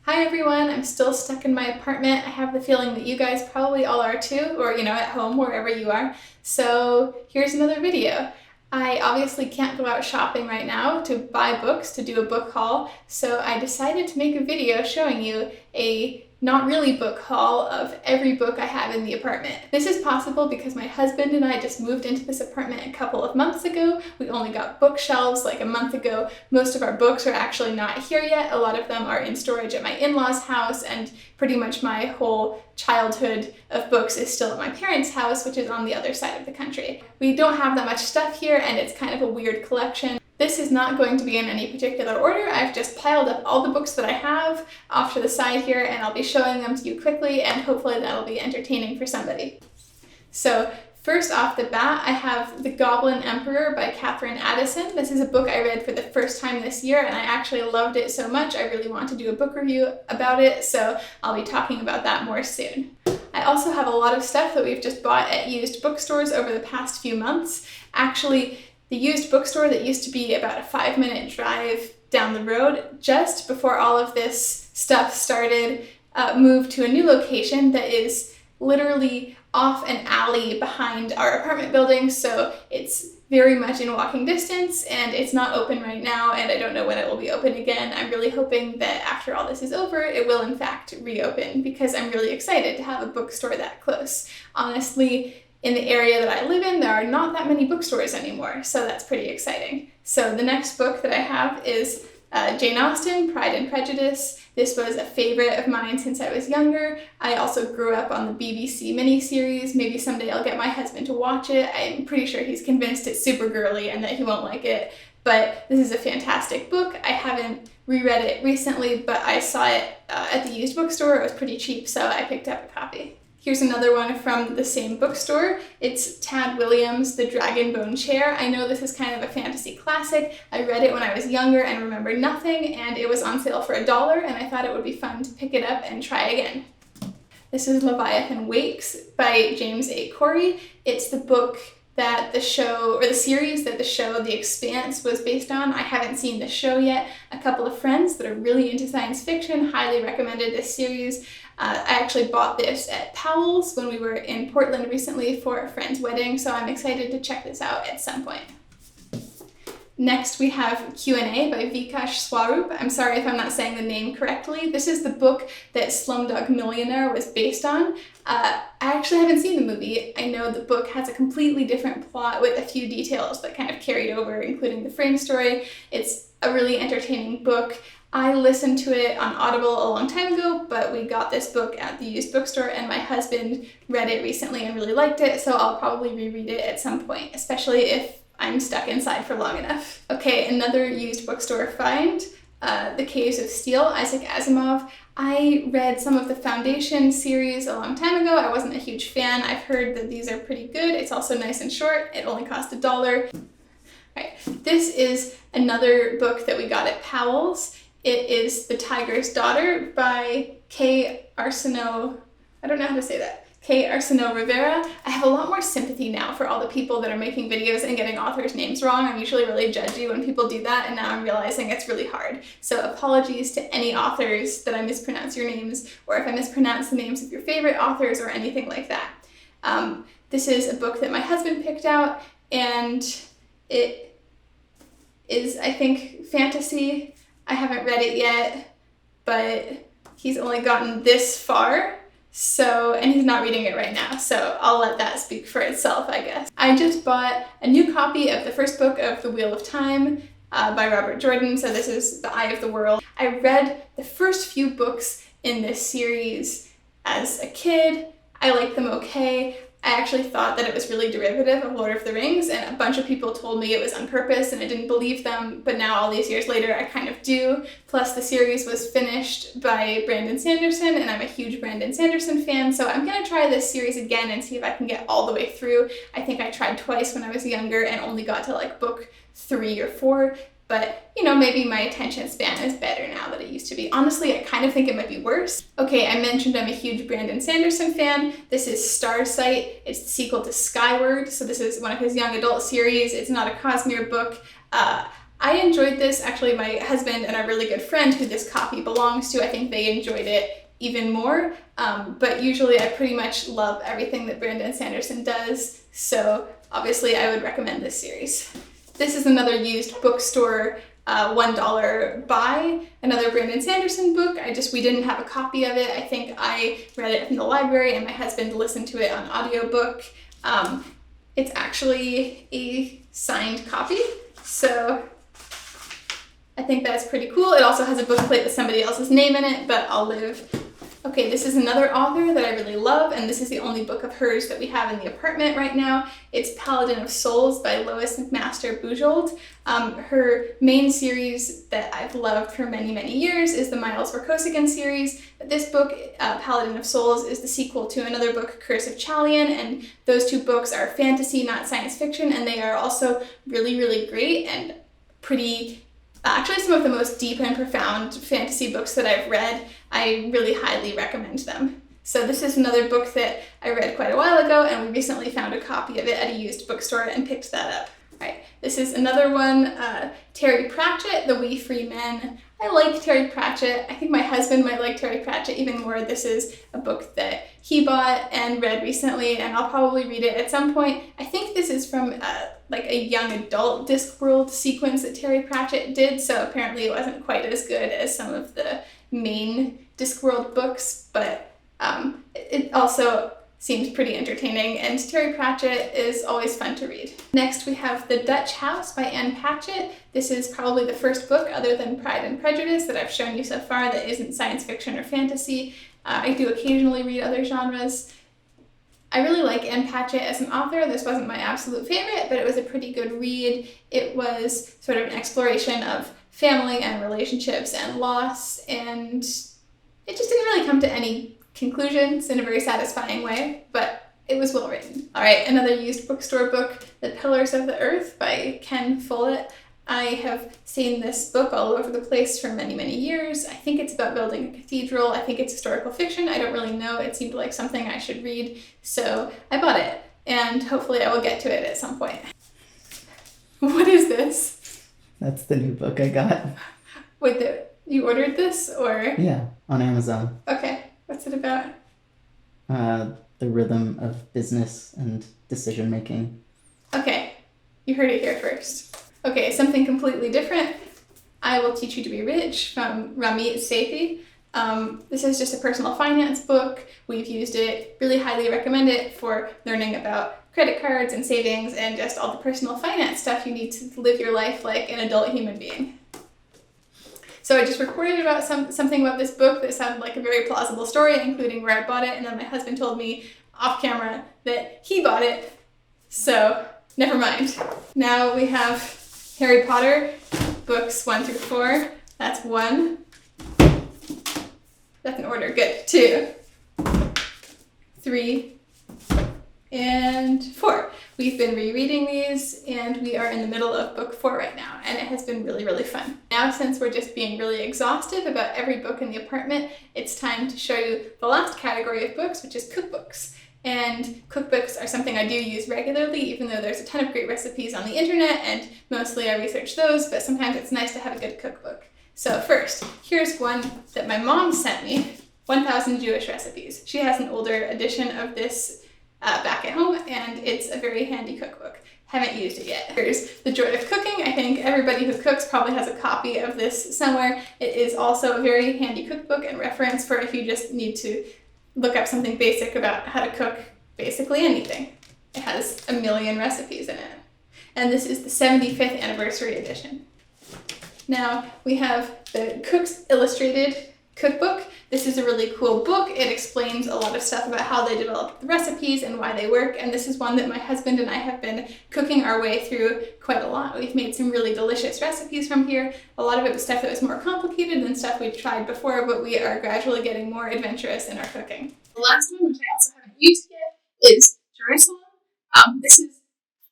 Hi everyone, I'm still stuck in my apartment. I have the feeling that you guys probably all are too, or at home, wherever you are. So here's another video. I obviously can't go out shopping right now to buy books, to do a book haul, so I decided to make a video showing you a not really book haul of every book I have in the apartment. This is possible because my husband and I just moved into this apartment a couple of months ago. We only got bookshelves like a month ago. Most of our books are actually not here yet. A lot of them are in storage at my in-laws' house, and pretty much my whole childhood of books is still at my parents' house, which is on the other side of the country. We don't have that much stuff here, and it's kind of a weird collection. This is not going to be in any particular order. I've just piled up all the books that I have off to the side here, and I'll be showing them to you quickly, and hopefully that'll be entertaining for somebody. So first off the bat, I have The Goblin Emperor by Katherine Addison. This is a book I read for the first time this year, and I actually loved it so much I really want to do a book review about it, so I'll be talking about that more soon. I also have a lot of stuff that we've just bought at used bookstores over the past few months. Actually, the used bookstore that used to be about a 5-minute drive down the road, just before all of this stuff started, moved to a new location that is literally off an alley behind our apartment building, so it's very much in walking distance, and it's not open right now, and I don't know when it will be open again. I'm really hoping that after all this is over, it will in fact reopen, because I'm really excited to have a bookstore that close. Honestly, in the area that I live in, there are not that many bookstores anymore, so that's pretty exciting. So the next book that I have is Jane Austen, Pride and Prejudice. This was a favorite of mine since I was younger. I also grew up on the BBC miniseries. Maybe someday I'll get my husband to watch it. I'm pretty sure he's convinced it's super girly and that he won't like it, but this is a fantastic book. I haven't reread it recently, but I saw it at the used bookstore. It was pretty cheap, so I picked up a copy. Here's another one from the same bookstore. It's Tad Williams' The Dragonbone Chair. I know this is kind of a fantasy classic. I read it when I was younger and remember nothing, and it was on sale for $1, and I thought it would be fun to pick it up and try again. This is Leviathan Wakes by James A. Corey. It's the book that the show, or the series that the show The Expanse was based on. I haven't seen the show yet. A couple of friends that are really into science fiction highly recommended this series. I actually bought this at Powell's when we were in Portland recently for a friend's wedding, so I'm excited to check this out at some point. Next, we have Q&A by Vikash Swaroop. I'm sorry if I'm not saying the name correctly. This is the book that Slumdog Millionaire was based on. I actually haven't seen the movie. I know the book has a completely different plot with a few details that kind of carried over, including the frame story. It's a really entertaining book. I listened to it on Audible a long time ago, but we got this book at the used bookstore, and my husband read it recently and really liked it, so I'll probably reread it at some point, especially if I'm stuck inside for long enough. Okay, another used bookstore find, The Caves of Steel, Isaac Asimov. I read some of the Foundation series a long time ago. I wasn't a huge fan. I've heard that these are pretty good. It's also nice and short. It only cost $1. Right. This is another book that we got at Powell's. It is The Tiger's Daughter by K. Arsenault, I don't know how to say that, K. Arsenault Rivera. I have a lot more sympathy now for all the people that are making videos and getting authors' names wrong. I'm usually really judgy when people do that, and now I'm realizing it's really hard. So apologies to any authors that I mispronounce your names, or if I mispronounce the names of your favorite authors or anything like that. This is a book that my husband picked out, and it is, I think, fantasy. I haven't read it yet, but he's only gotten this far, and he's not reading it right now, so I'll let that speak for itself, I guess. I just bought a new copy of the first book of The Wheel of Time by Robert Jordan, so this is The Eye of the World. I read the first few books in this series as a kid. I liked them okay. I actually thought that it was really derivative of Lord of the Rings, and a bunch of people told me it was on purpose, and I didn't believe them, but now all these years later I kind of do. Plus the series was finished by Brandon Sanderson, and I'm a huge Brandon Sanderson fan, so I'm gonna try this series again and see if I can get all the way through. I think I tried twice when I was younger and only got to like book 3 or 4, but maybe my attention span is better now than it used to be. Honestly, I kind of think it might be worse. Okay, I mentioned I'm a huge Brandon Sanderson fan. This is Starsight. It's the sequel to Skyward, so this is one of his young adult series. It's not a Cosmere book. I enjoyed this. Actually, my husband and a really good friend who this copy belongs to, I think they enjoyed it even more. But usually I pretty much love everything that Brandon Sanderson does, so obviously I would recommend this series. This is another used bookstore $1 buy, another Brandon Sanderson book. We didn't have a copy of it. I think I read it from the library and my husband listened to it on audiobook. It's actually a signed copy, so I think that's pretty cool. It also has a bookplate with somebody else's name in it, but I'll live. Okay, this is another author that I really love, and this is the only book of hers that we have in the apartment right now. It's Paladin of Souls by Lois McMaster Bujold. Her main series that I've loved for many, many years is the Miles Verkosigan series. This book, Paladin of Souls, is the sequel to another book, Curse of Chalian, and those two books are fantasy, not science fiction, and they are also really, really great and pretty actually some of the most deep and profound fantasy books that I've read. I really highly recommend them. So this is another book that I read quite a while ago, and we recently found a copy of it at a used bookstore and picked that up. All right, this is another one, Terry Pratchett, The Wee Free Men. I like Terry Pratchett. I think my husband might like Terry Pratchett even more. This is a book that he bought and read recently, and I'll probably read it at some point. I think this is from like a young adult Discworld sequence that Terry Pratchett did, so apparently it wasn't quite as good as some of the main Discworld books, but it also seems pretty entertaining, and Terry Pratchett is always fun to read. Next we have The Dutch House by Anne Patchett. This is probably the first book other than Pride and Prejudice that I've shown you so far that isn't science fiction or fantasy. I do occasionally read other genres. I really like Anne Patchett as an author. This wasn't my absolute favorite, but it was a pretty good read. It was sort of an exploration of family and relationships and loss, and it just didn't really come to any conclusions in a very satisfying way, but it was well written. All right, another used bookstore book, The Pillars of the Earth by Ken Follett. I have seen this book all over the place for many, many years. I think it's about building a cathedral. I think it's historical fiction. I don't really know. It seemed like something I should read, so I bought it, and hopefully I will get to it at some point. What is this? That's the new book I got. Wait, you ordered this, or? Yeah, on Amazon. Okay, what's it about? The rhythm of business and decision making. Okay, you heard it here first. Okay, something completely different. I Will Teach You to Be Rich from Ramit Sethi. This is just a personal finance book. We've used it, really highly recommend it for learning about credit cards and savings and just all the personal finance stuff you need to live your life like an adult human being. So I just recorded about something about this book that sounded like a very plausible story, including where I bought it, and then my husband told me off camera that he bought it, so never mind. Now we have Harry Potter, books 1 through 4. That's 1. That's in order. Good. 2, 3, and 4. We've been rereading these, and we are in the middle of book 4 right now, and it has been really, really fun. Now, since we're just being really exhaustive about every book in the apartment, it's time to show you the last category of books, which is cookbooks. And cookbooks are something I do use regularly, even though there's a ton of great recipes on the internet, and mostly I research those, but sometimes it's nice to have a good cookbook. So first, here's one that my mom sent me, 1000 Jewish Recipes. She has an older edition of this back at home, and it's a very handy cookbook. Haven't used it yet. Here's The Joy of Cooking. I think everybody who cooks probably has a copy of this somewhere. It is also a very handy cookbook and reference for if you just need to look up something basic about how to cook basically anything. It has a million recipes in it. And this is the 75th anniversary edition. Now we have the Cook's Illustrated Cookbook. This is a really cool book. It explains a lot of stuff about how they develop the recipes and why they work, and this is one that my husband and I have been cooking our way through quite a lot. We've made some really delicious recipes from here. A lot of it was stuff that was more complicated than stuff we'd tried before, but we are gradually getting more adventurous in our cooking. The last one, which I also haven't used yet, is Jerusalem. This is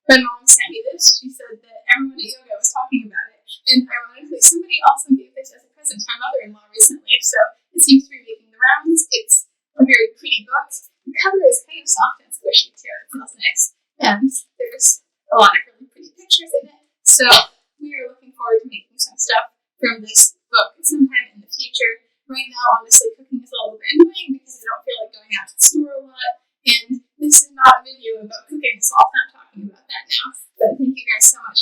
when Mom sent me this. She said that everyone at yoga was talking about it, and ironically, somebody also gave this as a present to my mother-in-law recently, so it seems to be making the rounds. It's a very pretty book. The cover is kind of soft and squishy too. It feels nice. And there's a lot of really pretty pictures in it. So we are looking forward honestly, cooking is a little bit annoying because I don't feel like going out to the store a lot. And this is not a video about cooking, so I'll stop talking about that now. But thank you guys so much